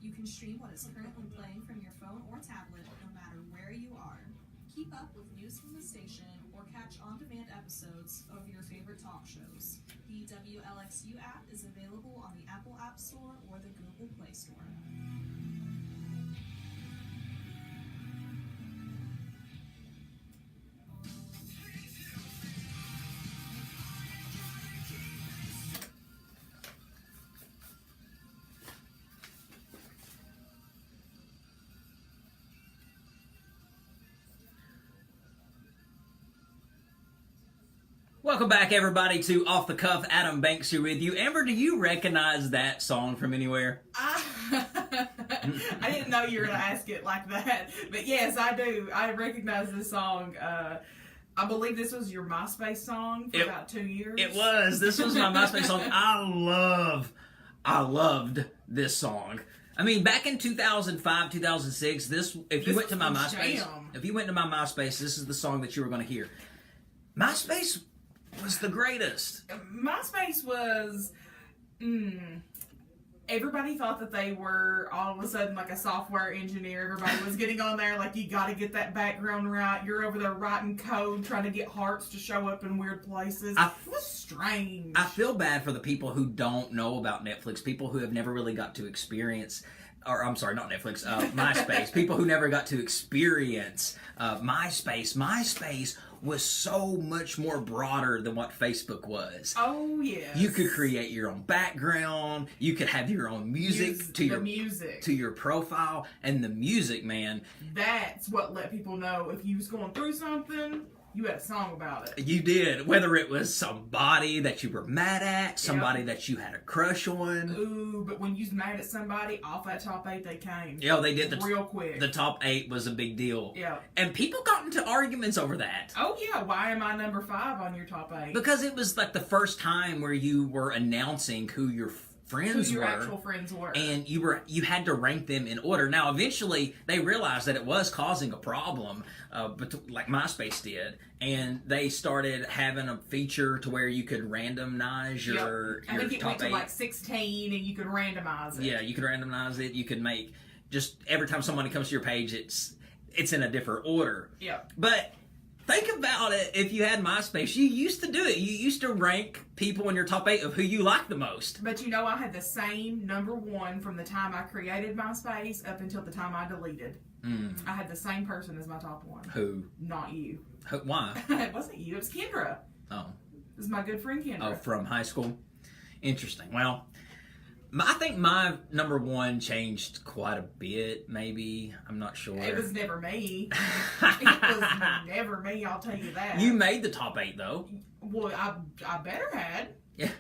You can stream what is currently playing from your phone or tablet no matter where you are. Keep up with news from the station or catch on-demand episodes of your favorite talk shows. The WLXU app is available on the Apple App Store or the Google Play Store. Welcome back, everybody, to Off the Cuff. Adam Banks here with you. Amber, do you recognize that song from anywhere? I didn't know you were going to ask it like that. But yes, I do. I recognize this song. I believe this was your MySpace song for about 2 years. It was. This was my MySpace song. I loved this song. I mean, back in 2005, 2006, if you went to my MySpace, this is the song that you were going to hear. MySpace was the greatest. MySpace was... everybody thought that they were all of a sudden like a software engineer. Everybody was getting on there like, you got to get that background right. You're over there writing code, trying to get hearts to show up in weird places. It was strange. I feel bad for the people who don't know about Netflix, people who have never really got to experience... Or, I'm sorry, not Netflix, MySpace. People who never got to experience MySpace. MySpace was so much more broader than what Facebook was. Oh, yes. You could create your own background. You could have your own music to your profile. And the music, man. That's what let people know if you was going through something, you had a song about it. You did. Whether it was somebody that you were mad at, somebody that you had a crush on. Ooh, but when you was mad at somebody, off that top 8 they came. Yeah, they did. Real quick. The top 8 was a big deal. Yeah. And people got into arguments over that. Oh, yeah. Why am I number 5 on your top 8? Because it was like the first time where you were announcing who your friends who your were. actual friends were. And you had to rank them in order. Now, eventually, they realized that it was causing a problem, like MySpace did, and they started having a feature to where you could randomize your I think it top went to 8. like 16, and you could randomize it. Yeah, you could randomize it. You could make just every time somebody comes to your page, it's in a different order. Yeah. But think about it. If you had MySpace, you used to do it. You used to rank people in your top 8 of who you liked the most. But you know, I had the same number 1 from the time I created MySpace up until the time I deleted. I had the same person as my top 1. Who? Not you. Why? It wasn't you. It was Kendra. Oh. It was my good friend Kendra. Oh, from high school? Interesting. Well, I think my number 1 changed quite a bit, maybe. I'm not sure. It was never me. It was never me, I'll tell you that. You made the top 8, though. Well, I better had. Yeah.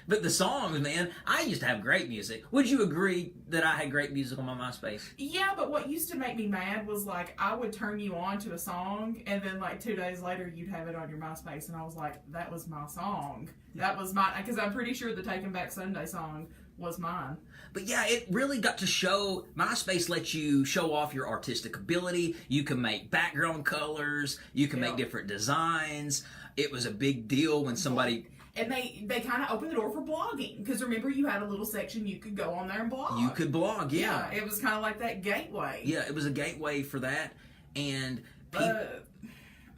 But the songs, man, I used to have great music. Would you agree that I had great music on my MySpace? Yeah, but what used to make me mad was like I would turn you on to a song and then like 2 days later you'd have it on your MySpace and I was like, that was my song. That was mine. Because I'm pretty sure the Taking Back Sunday song was mine. But yeah, it really got to show, MySpace lets you show off your artistic ability. You can make background colors. You can make different designs. It was a big deal when somebody... And they kind of opened the door for blogging. Because remember, you had a little section you could go on there and blog. You could blog, yeah. It was kind of like that gateway. Yeah, it was a gateway for that. And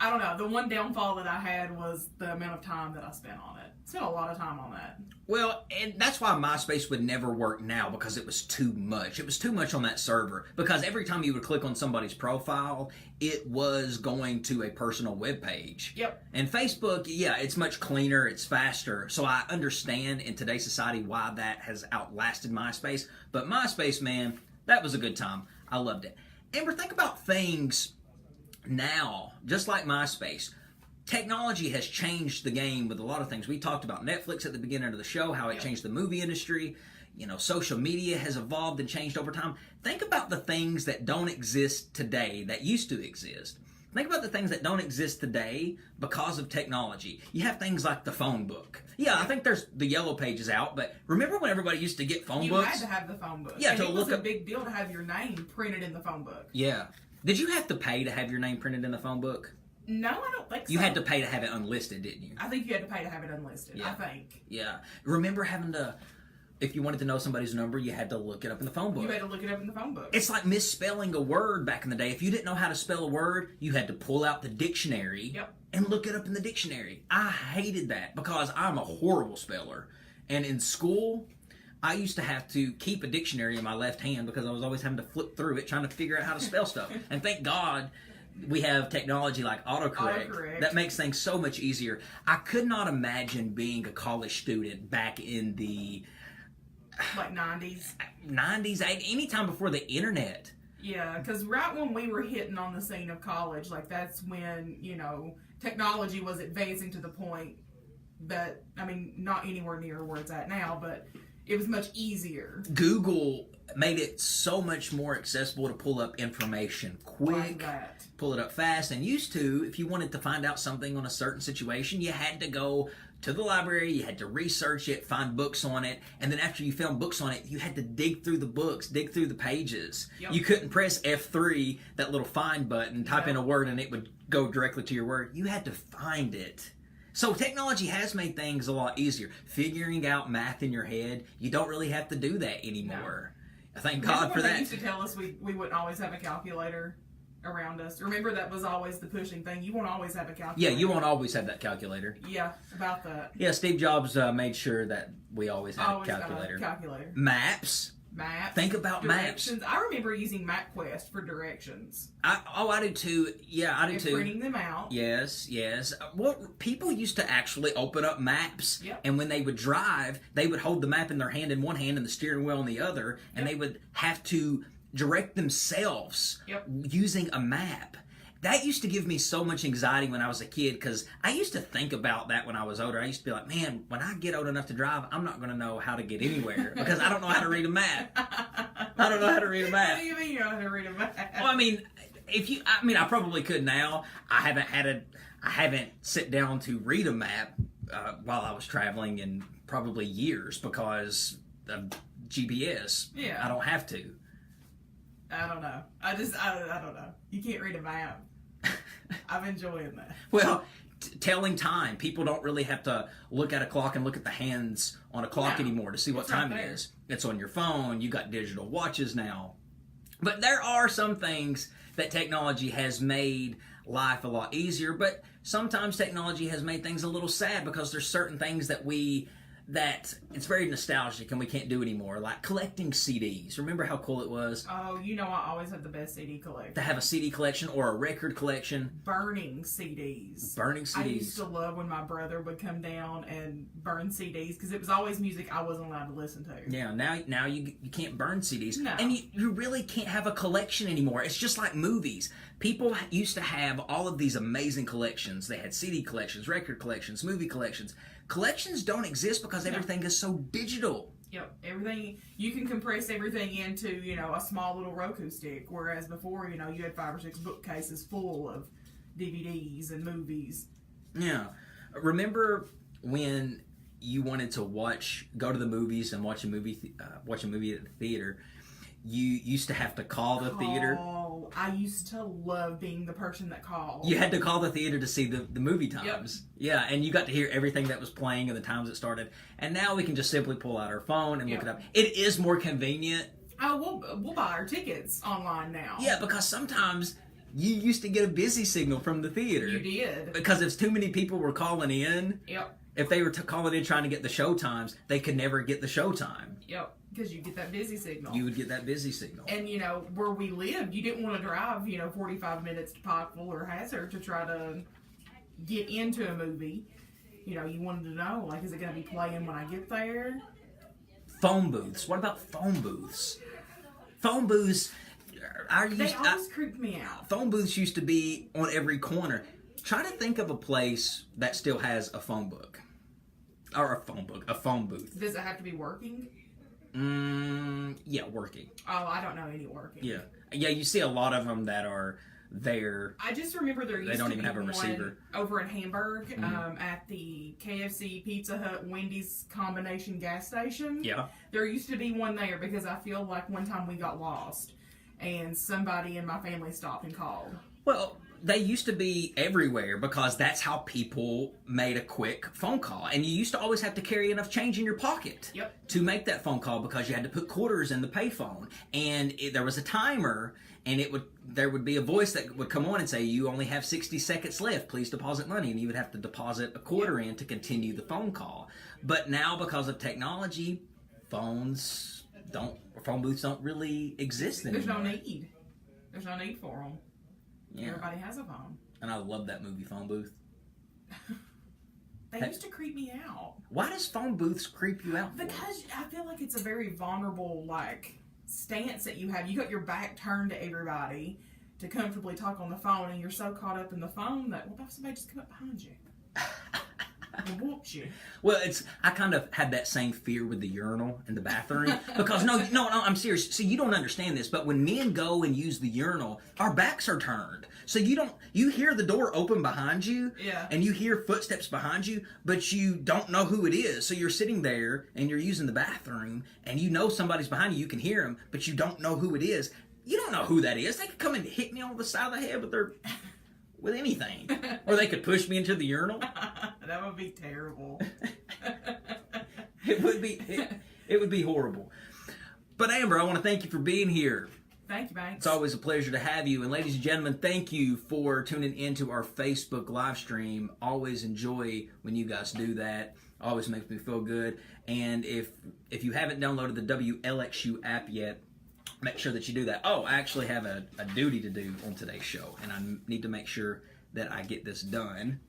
I don't know. The one downfall that I had was the amount of time that I spent on it. Spent a lot of time on that. Well, and that's why MySpace would never work now, because it was too much. It was too much on that server, because every time you would click on somebody's profile, it was going to a personal web page. Yep. And Facebook, yeah, it's much cleaner, it's faster. So I understand in today's society why that has outlasted MySpace. But MySpace, man, that was a good time. I loved it. Amber, think about things now, just like MySpace. Technology has changed the game with a lot of things. We talked about Netflix at the beginning of the show, how it changed the movie industry. You know, social media has evolved and changed over time. Think about the things that don't exist today that used to exist. Think about the things that don't exist today because of technology. You have things like the phone book. Yeah, I think there's the yellow pages out, but remember when everybody used to get phone You books? had to have the phone book. Yeah, and to it look was a up- big deal to have your name printed in the phone book. Yeah. Did you have to pay to have your name printed in the phone book? No, I don't think so. You had to pay to have it unlisted, didn't you? I think you had to pay to have it unlisted. Yeah. I think. Yeah. Remember having to, if you wanted to know somebody's number, you had to look it up in the phone book. You had to look it up in the phone book. It's like misspelling a word back in the day. If you didn't know how to spell a word, you had to pull out the dictionary and look it up in the dictionary. I hated that because I'm a horrible speller. And in school, I used to have to keep a dictionary in my left hand because I was always having to flip through it trying to figure out how to spell stuff. And thank God we have technology like autocorrect that makes things so much easier. I could not imagine being a college student back in the like 90s. 90s, any time before the internet. Yeah, because right when we were hitting on the scene of college, like that's when, you know, technology was advancing to the point that, I mean, not anywhere near where it's at now, but it was much easier. Google made it so much more accessible to pull up information quick, pull it up fast. And used to, if you wanted to find out something on a certain situation, you had to go to the library, you had to research it, find books on it, and then after you found books on it, you had to dig through the books, dig through the pages. You couldn't press F3, that little find button, type in a word, and it would go directly to your word. You had to find it. So technology has made things a lot easier. Figuring out math in your head, you don't really have to do that anymore. Thank God for that. They used to tell us we wouldn't always have a calculator around us. Remember, that was always the pushing thing. You won't always have a calculator. Yeah, you won't always have that calculator. Yeah, about that. Yeah, Steve Jobs made sure that we always had a calculator. Maps. Think about directions. maps. I remember using MapQuest for directions. I do too. Yeah, I do too. Printing them out. Yes. Well, people used to actually open up maps, and when they would drive, they would hold the map in their hand in one hand and the steering wheel in the other, and they would have to direct themselves using a map. That used to give me so much anxiety when I was a kid, because I used to think about that when I was older. I used to be like, man, when I get old enough to drive, I'm not going to know how to get anywhere because I don't know how to read a map. I don't know how to read a map. What do you mean you don't know how to read a map? Well, I probably could now. I haven't sat down to read a map while I was traveling in probably years because of GPS. Yeah. I don't have to. I don't know. I don't know. You can't read a map. I'm enjoying that. Well, telling time. People don't really have to look at a clock and look at the hands on a clock anymore to see what time it is. It's on your phone. You got digital watches now. But there are some things that technology has made life a lot easier, but sometimes technology has made things a little sad because there's certain things that it's very nostalgic and we can't do anymore, like collecting CDs. Remember how cool it was? Oh, you know, I always had the best CD collection. To have a CD collection or a record collection. Burning CDs. I used to love when my brother would come down and burn CDs because it was always music I wasn't allowed to listen to. Yeah, now you can't burn CDs. No. And you really can't have a collection anymore. It's just like movies. People used to have all of these amazing collections. They had CD collections, record collections, movie collections. Collections don't exist because everything is so digital. Yep, everything, you can compress everything into, you know, a small little Roku stick, whereas before, you know, you had 5 or 6 bookcases full of DVDs and movies. Yeah. Remember when you wanted to go to the movies and watch a movie at the theater, you used to have to call the theater? I used to love being the person that called. You had to call the theater to see the movie times. Yep. Yeah, and you got to hear everything that was playing and the times it started. And now we can just simply pull out our phone and look it up. It is more convenient. Oh, we'll buy our tickets online now. Yeah, because sometimes You used to get a busy signal from the theater. You did. Because if too many people were calling in, Yep. if they were calling in trying to get the show times, they could never get the show time. Yep. Because you get that busy signal. You would get that busy signal. And, you know, where we lived, you didn't want to drive, 45 minutes to Pikeville or Hazard to try to get into a movie. You know, you wanted to know, like, is it going to be playing when I get there? Phone booths. What about phone booths? Phone booths. They always creeped me out. Phone booths used to be on every corner. Try to think of a place that still has a phone book. Or a phone booth. Does it have to be working? Yeah, working. Oh, I don't know any working. Yeah. Yeah, you see a lot of them that are there. I just remember there used They don't to even be have a one receiver. over in Hamburg at the KFC, Pizza Hut, Wendy's combination gas station. Yeah. There used to be one there because I feel like one time we got lost and somebody in my family stopped and called. Well, they used to be everywhere because that's how people made a quick phone call. And you used to always have to carry enough change in your pocket to make that phone call because you had to put quarters in the payphone. And there was a timer, and there would be a voice that would come on and say, you only have 60 seconds left, please deposit money. And you would have to deposit a quarter in to continue the phone call. But now, because of technology, phone booths don't really exist anymore. There's no need for them. Yeah. Everybody has a phone. And I love that movie, Phone Booth. They used to creep me out. Why does phone booths creep you out? Because I feel like it's a very vulnerable, stance that you have. You got your back turned to everybody to comfortably talk on the phone, and you're so caught up in the phone that, what if somebody just come up behind you and whoops you? Well, I kind of had that same fear with the urinal in the bathroom because no, I'm serious. See, you don't understand this, but when men go and use the urinal, our backs are turned. So you hear the door open behind you, and you hear footsteps behind you, but you don't know who it is. So you're sitting there and you're using the bathroom, and you know somebody's behind you. You can hear them, but you don't know who it is. You don't know who that is. They could come and hit me on the side of the head with anything, or they could push me into the urinal. That would be terrible. It would be horrible. But Amber, I want to thank you for being here. Thank you, Banks. It's always a pleasure to have you. And ladies and gentlemen, thank you for tuning into our Facebook live stream. Always enjoy when you guys do that. Always makes me feel good. And if you haven't downloaded the WLXU app yet, make sure that you do that. Oh, I actually have a duty to do on today's show, and I need to make sure that I get this done.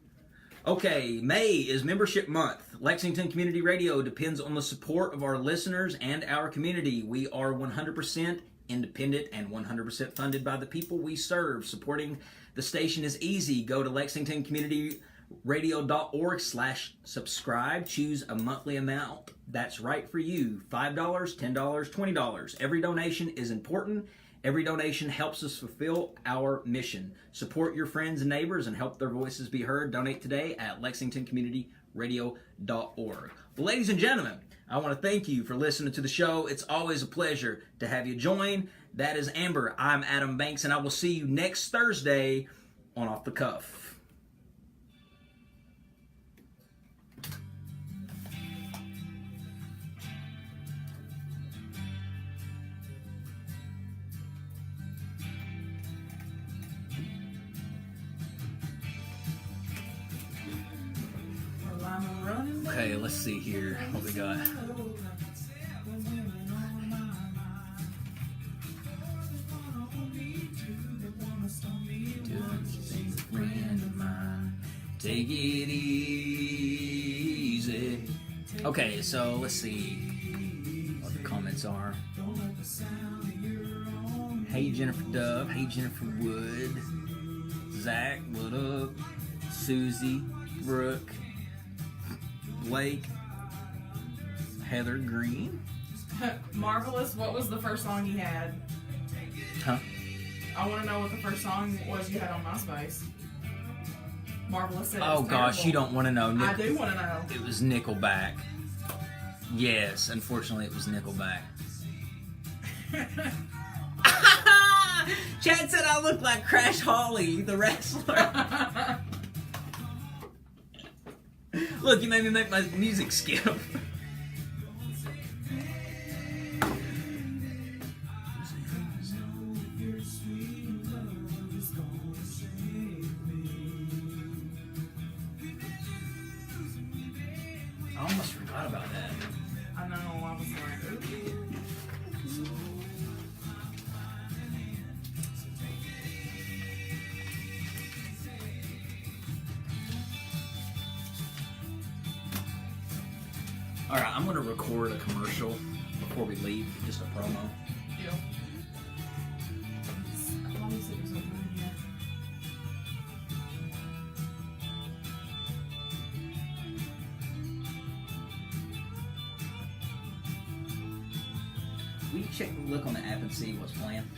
Okay, May is membership month. Lexington Community Radio depends on the support of our listeners and our community. We are 100% independent and 100% funded by the people we serve. Supporting the station is easy. Go to lexingtoncommunityradio.org/subscribe. Choose a monthly amount that's right for you. $5, $10, $20. Every donation is important. Every donation helps us fulfill our mission. Support your friends and neighbors and help their voices be heard. Donate today at lexingtoncommunityradio.org. Well, ladies and gentlemen, I want to thank you for listening to the show. It's always a pleasure to have you join. That is Amber. I'm Adam Banks, and I will see you next Thursday on Off the Cuff. Okay, let's see here what we got. Take it easy. Okay, so let's see what the comments are. Hey Jennifer Dove, hey Jennifer Wood, Zach, what up? Susie, Brooke, Blake, Heather Green. Marvelous, what was the first song you had? Huh? I want to know what the first song was you had on MySpace. Marvelous said Oh gosh, terrible. you don't want to know. I do want to know. It was Nickelback. Yes, unfortunately it was Nickelback. Chad said I look like Crash Holly, the wrestler. Look, you made me make my music skip. All right, I'm going to record a commercial before we leave, just a promo. Yeah. I thought he said it was over here. Will you check the look on the app and see what's playing?